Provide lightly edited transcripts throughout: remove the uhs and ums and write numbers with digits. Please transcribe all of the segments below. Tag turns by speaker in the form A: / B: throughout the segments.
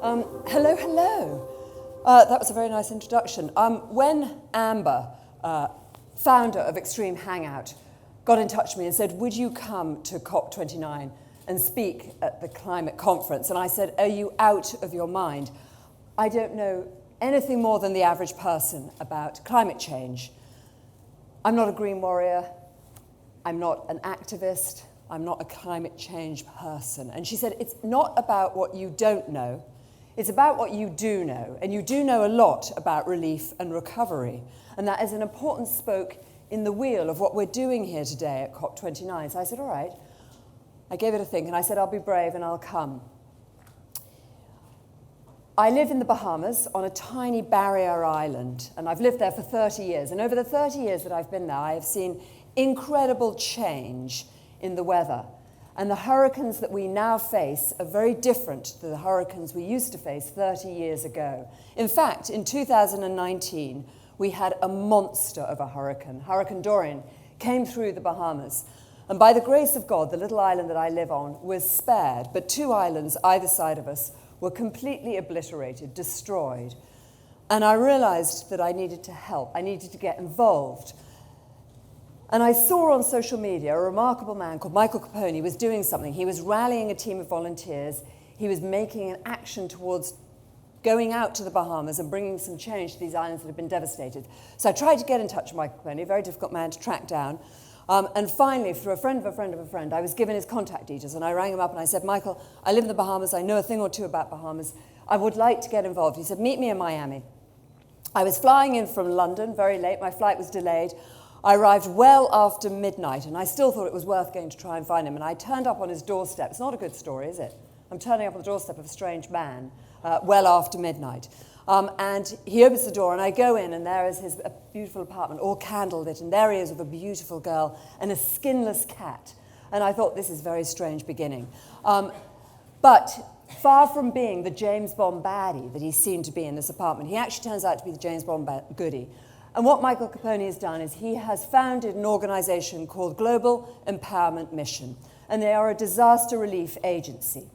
A: Hello, hello. That was a very nice introduction. When Amber, founder of Extreme Hangout, got in touch with me and said, would you come to COP29 and speak at the climate conference? And I said, are you out of your mind? I don't know anything more than the average person about climate change. I'm not a green warrior. I'm not an activist. I'm not a climate change person. And she said, it's not about what you don't know. It's about what you do know, and you do know a lot about relief and recovery. And that is an important spoke in the wheel of what we're doing here today at COP29. So I said, all right. I gave it a think, and I said, I'll be brave and I'll come. I live in the Bahamas on a tiny barrier island, and I've lived there for 30 years. And over the 30 years that I've been there, I have seen incredible change in the weather. And the hurricanes that we now face are very different to the hurricanes we used to face 30 years ago. In fact, in 2019, we had a monster of a hurricane. Hurricane Dorian came through the Bahamas. And by the grace of God, the little island that I live on was spared, but 2 islands either side of us were completely obliterated, destroyed. And I realized that I needed to help. I needed to get involved. And I saw on social media a remarkable man called Michael Capone was doing something. He was rallying a team of volunteers. He was making an action towards going out to the Bahamas and bringing some change to these islands that had been devastated. So I tried to get in touch with Michael Capone, a very difficult man to track down. And finally, through a friend of a friend of a friend, I was given his contact details. And I rang him up and I said, Michael, I live in the Bahamas. I know a thing or two about Bahamas. I would like to get involved. He said, meet me in Miami. I was flying in from London very late. My flight was delayed. I arrived well after midnight, and I still thought it was worth going to try and find him. And I turned up on his doorstep. It's not a good story, is it? I'm turning up on the doorstep of a strange man well after midnight. And he opens the door, and I go in, and there is his beautiful apartment, all candlelit, and there he is with a beautiful girl and a skinless cat. And I thought, this is a very strange beginning. But far from being the James Bond baddie that he seemed to be in this apartment, he actually turns out to be the James Bond goodie. And what Michael Capone has done is he has founded an organization called Global Empowerment Mission, and they are a disaster relief agency.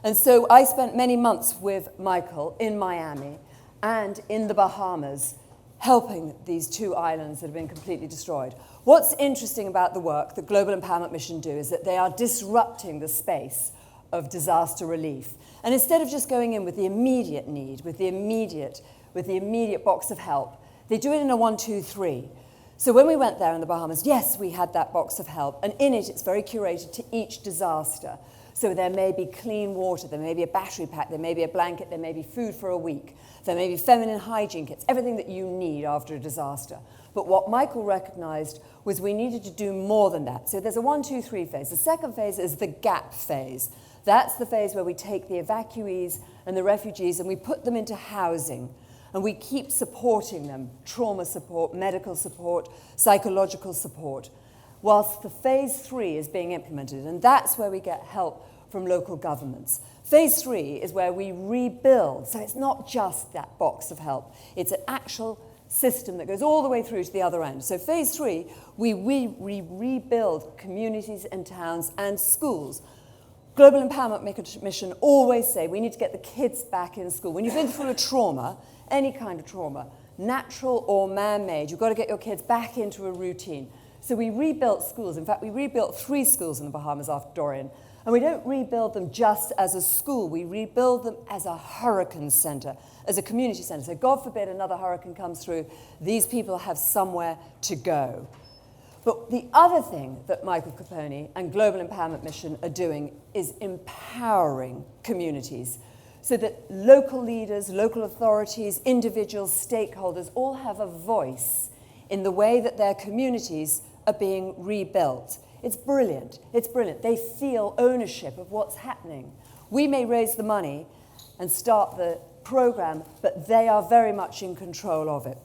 A: And so I spent many months with Michael in Miami and in the Bahamas, helping these 2 islands that have been completely destroyed. What's interesting about the work that Global Empowerment Mission do is that they are disrupting the space of disaster relief. And instead of just going in with the immediate need, with the immediate box of help, they do it in a 1, 2, 3. So when we went there in the Bahamas, yes, we had that box of help, and in it, it's very curated to each disaster. So there may be clean water, there may be a battery pack, there may be a blanket, there may be food for a week, there may be feminine hygiene kits, everything that you need after a disaster. But what Michael recognized was we needed to do more than that. So there's a 1, 2, 3 phase. The second phase is the gap phase. That's the phase where we take the evacuees and the refugees and we put them into housing. And we keep supporting them, trauma support, medical support, psychological support, whilst the phase 3 is being implemented. And that's where we get help from local governments. Phase 3 is where we rebuild. So it's not just that box of help. It's an actual system that goes all the way through to the other end. So phase 3, we rebuild communities and towns and schools. Global Empowerment Mission always say we need to get the kids back in school. When you've been through a trauma, any kind of trauma, natural or man-made, you've got to get your kids back into a routine. So we rebuilt schools. In fact, we rebuilt 3 schools in the Bahamas after Dorian. And we don't rebuild them just as a school. We rebuild them as a hurricane center, as a community center. So God forbid another hurricane comes through, these people have somewhere to go. But the other thing that Michael Capone and Global Empowerment Mission are doing is empowering communities so that local leaders, local authorities, individuals, stakeholders all have a voice in the way that their communities are being rebuilt. It's brilliant. It's brilliant. They feel ownership of what's happening. We may raise the money and start the program, but they are very much in control of it.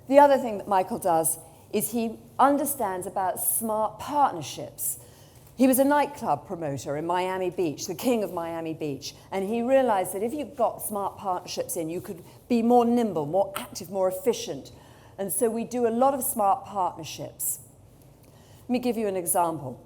A: The other thing that Michael does is he understands about smart partnerships. He was a nightclub promoter in Miami Beach, the king of Miami Beach, and he realized that if you got smart partnerships in, you could be more nimble, more active, more efficient. And so we do a lot of smart partnerships. Let me give you an example.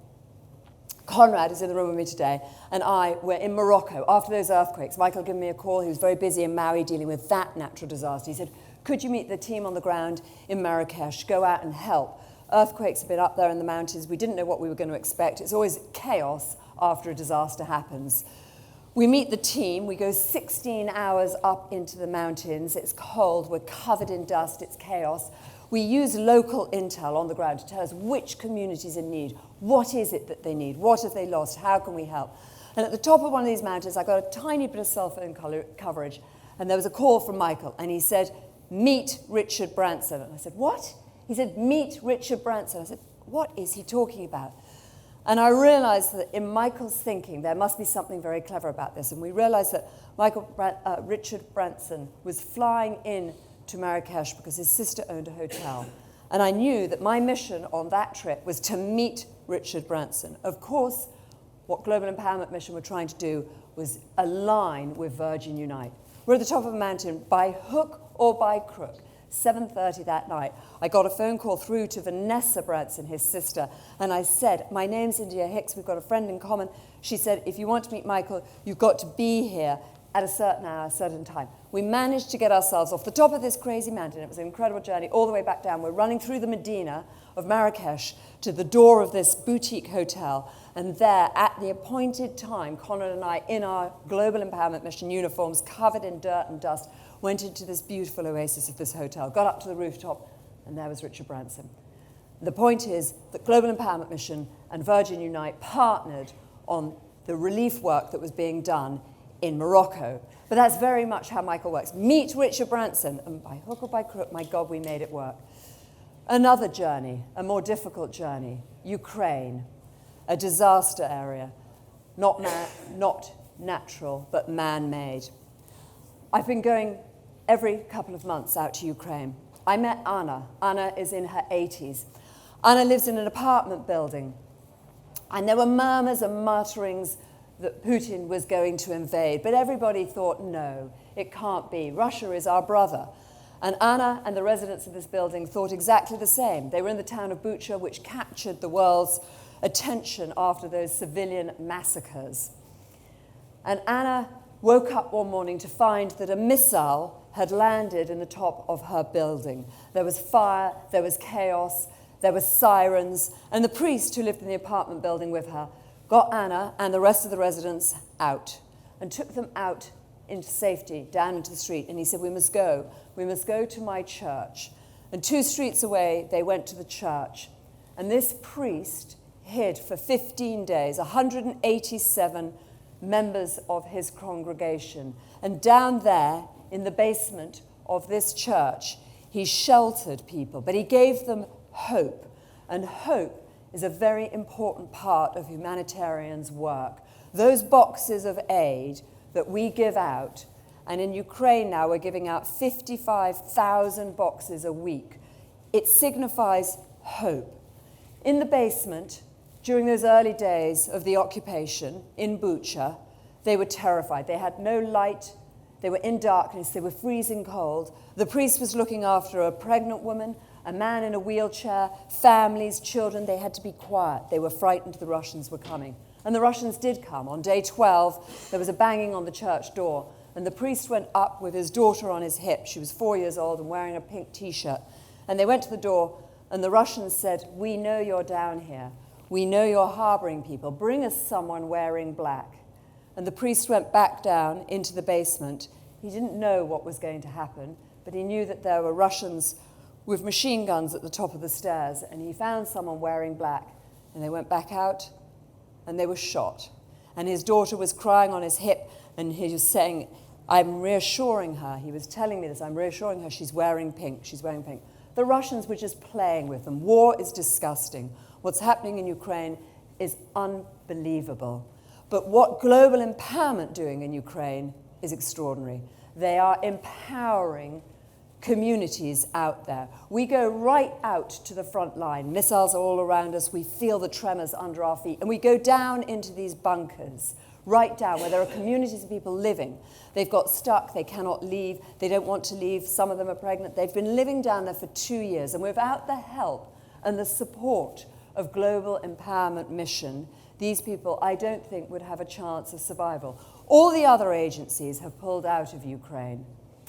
A: Conrad is in the room with me today, and I were in Morocco after those earthquakes. Michael gave me a call. He was very busy in Maui dealing with that natural disaster. He said, could you meet the team on the ground in Marrakesh, go out and help? Earthquakes have been up there in the mountains. We didn't know what we were going to expect. It's always chaos after a disaster happens. We meet the team. We go 16 hours up into the mountains. It's cold. We're covered in dust. It's chaos. We use local intel on the ground to tell us which community's in need. What is it that they need? What have they lost? How can we help? And at the top of one of these mountains, I got a tiny bit of cell phone coverage, and there was a call from Michael, and he said, meet Richard Branson. And I said, what? He said, meet Richard Branson. I said, what is he talking about? And I realized that in Michael's thinking, there must be something very clever about this. And we realized that Richard Branson was flying in to Marrakesh because his sister owned a hotel. And I knew that my mission on that trip was to meet Richard Branson. Of course, what Global Empowerment Mission were trying to do was align with Virgin Unite. We're at the top of a mountain by hook or by crook. 7:30 that night, I got a phone call through to Vanessa Branson, his sister, and I said, my name's India Hicks, we've got a friend in common. She said, if you want to meet Michael, you've got to be here at a certain hour, a certain time. We managed to get ourselves off the top of this crazy mountain. It was an incredible journey all the way back down. We're running through the Medina of Marrakesh to the door of this boutique hotel, and there, at the appointed time, Conrad and I, in our Global Empowerment Mission uniforms, covered in dirt and dust, went into this beautiful oasis of this hotel, got up to the rooftop, and there was Richard Branson. The point is that Global Empowerment Mission and Virgin Unite partnered on the relief work that was being done in Morocco. But that's very much how Michael works. Meet Richard Branson, and by hook or by crook, my God, we made it work. Another journey, a more difficult journey, Ukraine, a disaster area, not natural, but man-made. I've been going every couple of months out to Ukraine. I met Anna. Anna is in her 80s. Anna lives in an apartment building. And there were murmurs and mutterings that Putin was going to invade. But everybody thought, no, it can't be. Russia is our brother. And Anna and the residents of this building thought exactly the same. They were in the town of Bucha, which captured the world's attention after those civilian massacres. And Anna woke up one morning to find that a missile had landed in the top of her building. There was fire, there was chaos, there were sirens, and the priest who lived in the apartment building with her got Anna and the rest of the residents out and took them out into safety, down into the street. And he said, we must go to my church. And 2 streets away, they went to the church. And this priest hid for 15 days, 187 members of his congregation. And down there, in the basement of this church, he sheltered people, but he gave them hope. And hope is a very important part of humanitarians' work. Those boxes of aid that we give out, and in Ukraine now we're giving out 55,000 boxes a week, it signifies hope. In the basement, during those early days of the occupation in Bucha, they were terrified. They had no light. They were in darkness. They were freezing cold. The priest was looking after a pregnant woman, a man in a wheelchair, families, children. They had to be quiet. They were frightened the Russians were coming. And the Russians did come. On day 12, there was a banging on the church door, and the priest went up with his daughter on his hip. She was 4 years old and wearing a pink T-shirt. And they went to the door, and the Russians said, we know you're down here. We know you're harboring people. Bring us someone wearing black. And the priest went back down into the basement. He didn't know what was going to happen, but he knew that there were Russians with machine guns at the top of the stairs, and he found someone wearing black, and they went back out, and they were shot. And his daughter was crying on his hip, and he was saying, I'm reassuring her. He was telling me this. I'm reassuring her she's wearing pink. She's wearing pink. The Russians were just playing with them. War is disgusting. What's happening in Ukraine is unbelievable. But what Global Empowerment doing in Ukraine is extraordinary. They are empowering communities out there. We go right out to the front line. Missiles are all around us. We feel the tremors under our feet. And we go down into these bunkers, right down where there are communities of people living. They've got stuck. They cannot leave. They don't want to leave. Some of them are pregnant. They've been living down there for 2 years. And without the help and the support of global empowerment mission, these people, I don't think, would have a chance of survival. All the other agencies have pulled out of Ukraine,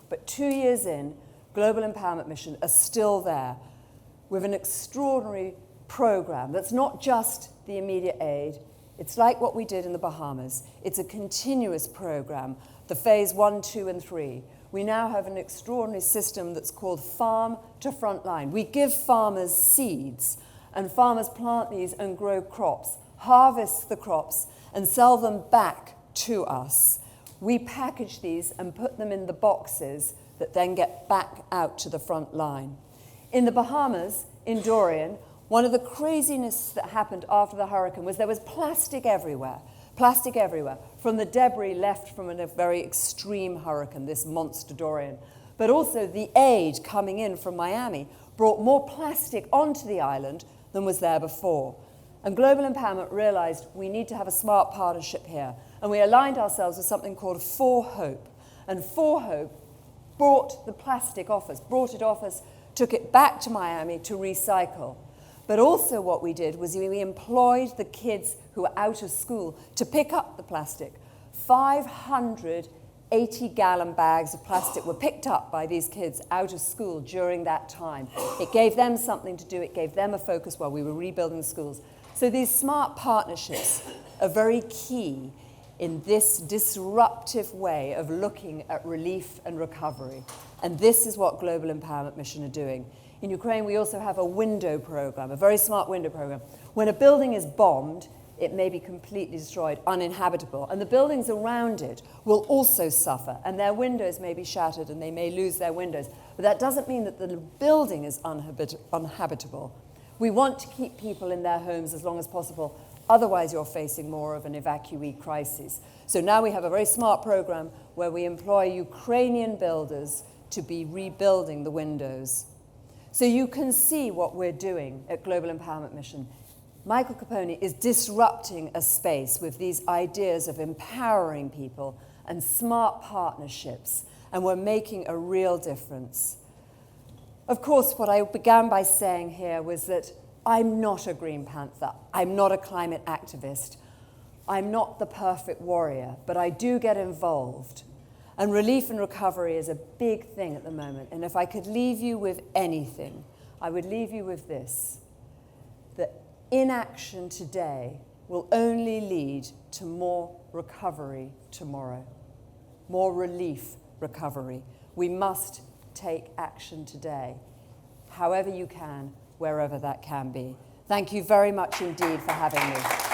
A: but 2 years in, Global Empowerment Mission are still there with an extraordinary program that's not just the immediate aid. It's like what we did in the Bahamas. It's a continuous program, the phase 1, 2, and 3. We now have an extraordinary system that's called Farm to Frontline. We give farmers seeds, and farmers plant these and grow crops, harvest the crops, and sell them back to us. We package these and put them in the boxes that then get back out to the front line. In the Bahamas, in Dorian, one of the craziness that happened after the hurricane was there was plastic everywhere, from the debris left from a very extreme hurricane, this monster Dorian. But also the aid coming in from Miami brought more plastic onto the island than was there before. And Global Empowerment realized we need to have a smart partnership here. And we aligned ourselves with something called For Hope. And For Hope brought the plastic off us, took it back to Miami to recycle. But also what we did was we employed the kids who were out of school to pick up the plastic. 500 80-gallon bags of plastic were picked up by these kids out of school during that time. It gave them something to do. It gave them a focus while we were rebuilding the schools. So these smart partnerships are very key in this disruptive way of looking at relief and recovery. And this is what Global Empowerment Mission are doing. In Ukraine, we also have a window program, a very smart window program. When a building is bombed, it may be completely destroyed, uninhabitable, and the buildings around it will also suffer, and their windows may be shattered and they may lose their windows. But that doesn't mean that the building is uninhabitable. We want to keep people in their homes as long as possible. Otherwise, you're facing more of an evacuee crisis. So now we have a very smart program where we employ Ukrainian builders to be rebuilding the windows. So you can see what we're doing at Global Empowerment Mission. Michael Capone is disrupting a space with these ideas of empowering people and smart partnerships, and we're making a real difference. Of course, what I began by saying here was that I'm not a Green Panther. I'm not a climate activist. I'm not the perfect warrior, but I do get involved. And relief and recovery is a big thing at the moment. And if I could leave you with anything, I would leave you with this, that inaction today will only lead to more recovery tomorrow, more relief recovery. We must take action today, however you can, wherever that can be. Thank you very much indeed for having me.